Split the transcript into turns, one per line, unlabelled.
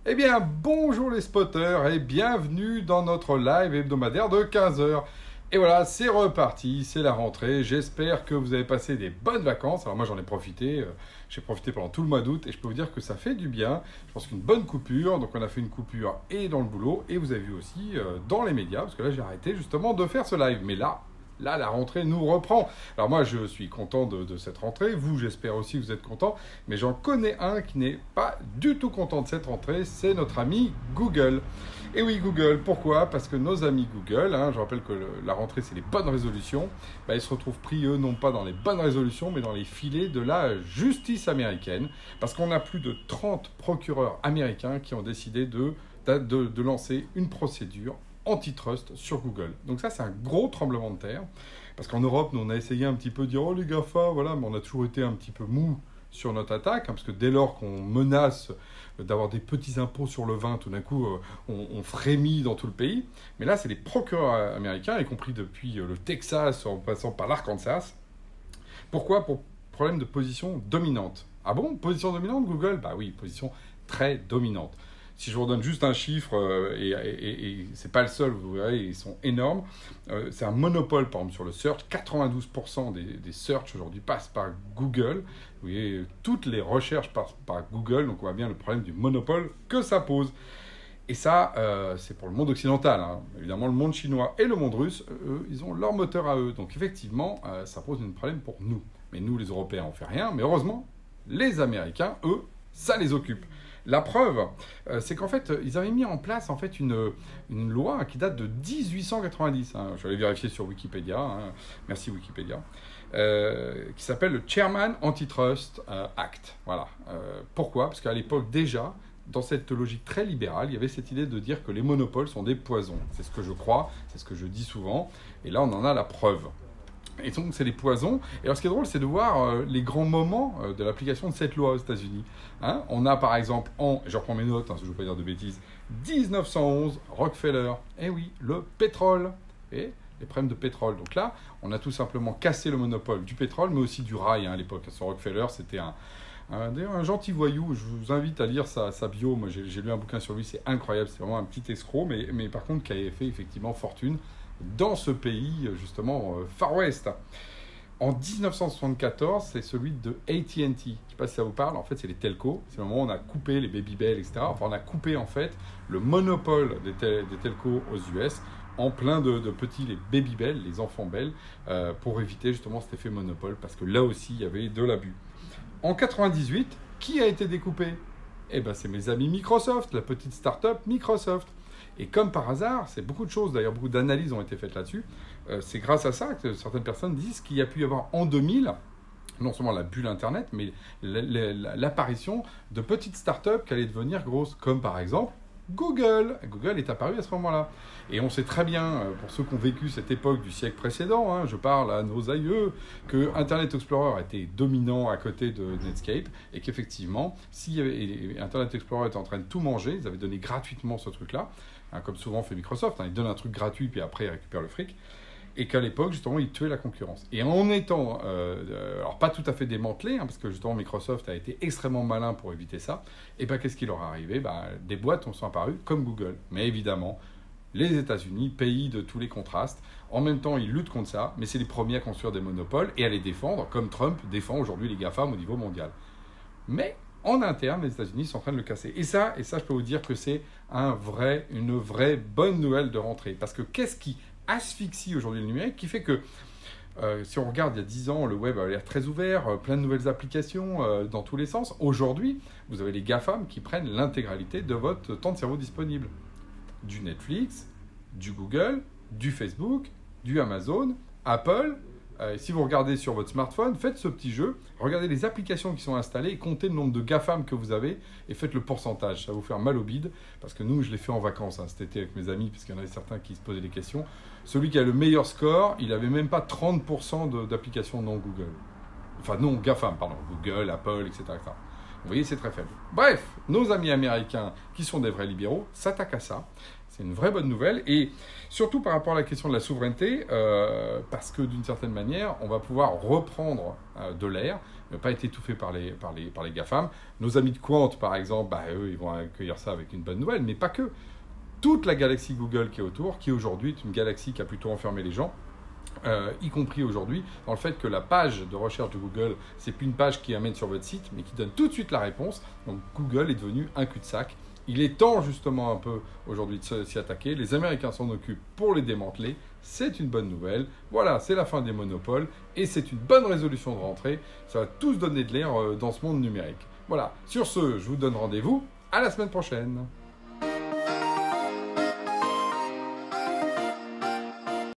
Eh bien, bonjour les spotters et bienvenue dans notre live hebdomadaire de 15 heures. Et voilà, c'est reparti, c'est la rentrée. J'espère que vous avez passé des bonnes vacances. Alors moi, j'en ai profité. J'ai profité pendant tout le mois d'août et je peux vous dire que ça fait du bien. Je pense qu'une bonne coupure. Donc on a fait une coupure et dans le boulot et vous avez vu aussi dans les médias. Parce que là, j'ai arrêté justement de faire ce live. Mais là, la rentrée nous reprend. Alors moi, je suis content de cette rentrée. Vous, j'espère aussi que vous êtes content. Mais j'en connais un qui n'est pas du tout content de cette rentrée. C'est notre ami Google. Et oui, Google. Pourquoi? Parce que nos amis Google, je rappelle que la rentrée, c'est les bonnes résolutions. Ils se retrouvent pris, eux, non pas dans les bonnes résolutions, mais dans les filets de la justice américaine. Parce qu'on a plus de 30 procureurs américains qui ont décidé de lancer une procédure antitrust sur Google. Donc ça, c'est un gros tremblement de terre. Parce qu'en Europe, nous, on a essayé un petit peu de dire « Oh, les GAFA, voilà », mais on a toujours été un petit peu mou sur notre attaque, parce que dès lors qu'on menace d'avoir des petits impôts sur le vin, tout d'un coup, on frémit dans tout le pays. Mais là, c'est les procureurs américains, y compris depuis le Texas, en passant par l'Arkansas. Pourquoi? Pour problème de position dominante. Ah bon? Position dominante, Google? Bah oui, position très dominante. Si je vous redonne juste un chiffre, et c'est pas le seul, vous verrez, ils sont énormes. C'est un monopole, par exemple, sur le search. 92% des search aujourd'hui passent par Google. Vous voyez, toutes les recherches passent par Google. Donc on voit bien le problème du monopole que ça pose. Et ça, c'est pour le monde occidental. Évidemment, le monde chinois et le monde russe, eux, ils ont leur moteur à eux. Donc effectivement, ça pose un problème pour nous. Mais nous, les Européens, on fait rien. Mais heureusement, les Américains, eux, ça les occupe. La preuve, c'est qu'en fait, ils avaient mis en place en fait une loi qui date de 1890. Je vais aller vérifier sur Wikipédia. Merci Wikipédia. Qui s'appelle le Chairman Antitrust Act. Voilà. Pourquoi? Parce qu'à l'époque déjà, dans cette logique très libérale, il y avait cette idée de dire que les monopoles sont des poisons. C'est ce que je crois, c'est ce que je dis souvent. Et là, on en a la preuve. Et donc, c'est les poisons. Et alors, ce qui est drôle, c'est de voir les grands moments de l'application de cette loi aux États-Unis. On a, par exemple, je reprends mes notes, si je ne veux pas dire de bêtises, 1911, Rockefeller. Eh oui, le pétrole. Et les problèmes de pétrole. Donc là, on a tout simplement cassé le monopole du pétrole, mais aussi du rail à l'époque. Ce Rockefeller, c'était un gentil voyou. Je vous invite à lire sa bio. Moi, j'ai lu un bouquin sur lui, c'est incroyable. C'est vraiment un petit escroc, mais par contre, qui a fait effectivement fortune dans ce pays, justement, Far West. En 1974, c'est celui de AT&T. Je ne sais pas si ça vous parle. En fait, c'est les telcos. C'est le moment où on a coupé les Babybel, etc. Enfin, on a coupé, en fait, le monopole des telcos aux US en plein de petits, les Babybel, les enfants belles, pour éviter, justement, cet effet monopole, parce que là aussi, il y avait de l'abus. En 98, qui a été découpé? Eh bien, c'est mes amis Microsoft, la petite start-up Microsoft. Et comme par hasard, c'est beaucoup de choses, d'ailleurs beaucoup d'analyses ont été faites là-dessus, c'est grâce à ça que certaines personnes disent qu'il y a pu y avoir en 2000, non seulement la bulle Internet, mais l'apparition de petites startups qui allaient devenir grosses, comme par exemple Google. Google est apparu à ce moment-là. Et on sait très bien, pour ceux qui ont vécu cette époque du siècle précédent, je parle à nos aïeux, que Internet Explorer était dominant à côté de Netscape, et qu'effectivement, si Internet Explorer était en train de tout manger, ils avaient donné gratuitement ce truc-là, comme souvent fait Microsoft, ils donnent un truc gratuit, puis après ils récupèrent le fric, et qu'à l'époque, justement, ils tuaient la concurrence. Et en étant, alors pas tout à fait démantelé, parce que justement Microsoft a été extrêmement malin pour éviter ça, et qu'est-ce qui leur est arrivé? Des boîtes sont apparues comme Google. Mais évidemment, les États-Unis, pays de tous les contrastes, en même temps, ils luttent contre ça, mais c'est les premiers à construire des monopoles et à les défendre, comme Trump défend aujourd'hui les GAFAM au niveau mondial. Mais en interne, les États-Unis sont en train de le casser. Et ça, je peux vous dire que c'est une vraie bonne nouvelle de rentrée. Parce que qu'est-ce qui asphyxie aujourd'hui le numérique, qui fait que, si on regarde il y a 10 ans, le web a l'air très ouvert, plein de nouvelles applications dans tous les sens. Aujourd'hui, vous avez les GAFAM qui prennent l'intégralité de votre temps de cerveau disponible. Du Netflix, du Google, du Facebook, du Amazon, Apple. Si vous regardez sur votre smartphone, faites ce petit jeu, regardez les applications qui sont installées, comptez le nombre de GAFAM que vous avez et faites le pourcentage. Ça va vous faire mal au bide, parce que nous, je l'ai fait en vacances cet été avec mes amis, parce qu'il y en avait certains qui se posaient des questions. Celui qui a le meilleur score, il n'avait même pas 30% d'applications non Google. Enfin, non GAFAM, pardon. Google, Apple, etc., etc. Vous voyez, c'est très faible. Bref, nos amis américains, qui sont des vrais libéraux, s'attaquent à ça. C'est une vraie bonne nouvelle. Et surtout par rapport à la question de la souveraineté, parce que d'une certaine manière, on va pouvoir reprendre de l'air, ne pas être étouffé par les GAFAM. Nos amis de Quant, par exemple, eux, ils vont accueillir ça avec une bonne nouvelle, mais pas que. Toute la galaxie Google qui est autour, qui aujourd'hui est une galaxie qui a plutôt enfermé les gens, y compris aujourd'hui, dans le fait que la page de recherche de Google, c'est plus une page qui amène sur votre site, mais qui donne tout de suite la réponse. Donc Google est devenu un cul-de-sac. Il est temps justement un peu aujourd'hui de s'y attaquer. Les Américains s'en occupent pour les démanteler. C'est une bonne nouvelle. Voilà, c'est la fin des monopoles et c'est une bonne résolution de rentrée. Ça va tous donner de l'air dans ce monde numérique. Voilà, sur ce, je vous donne rendez-vous à la semaine prochaine.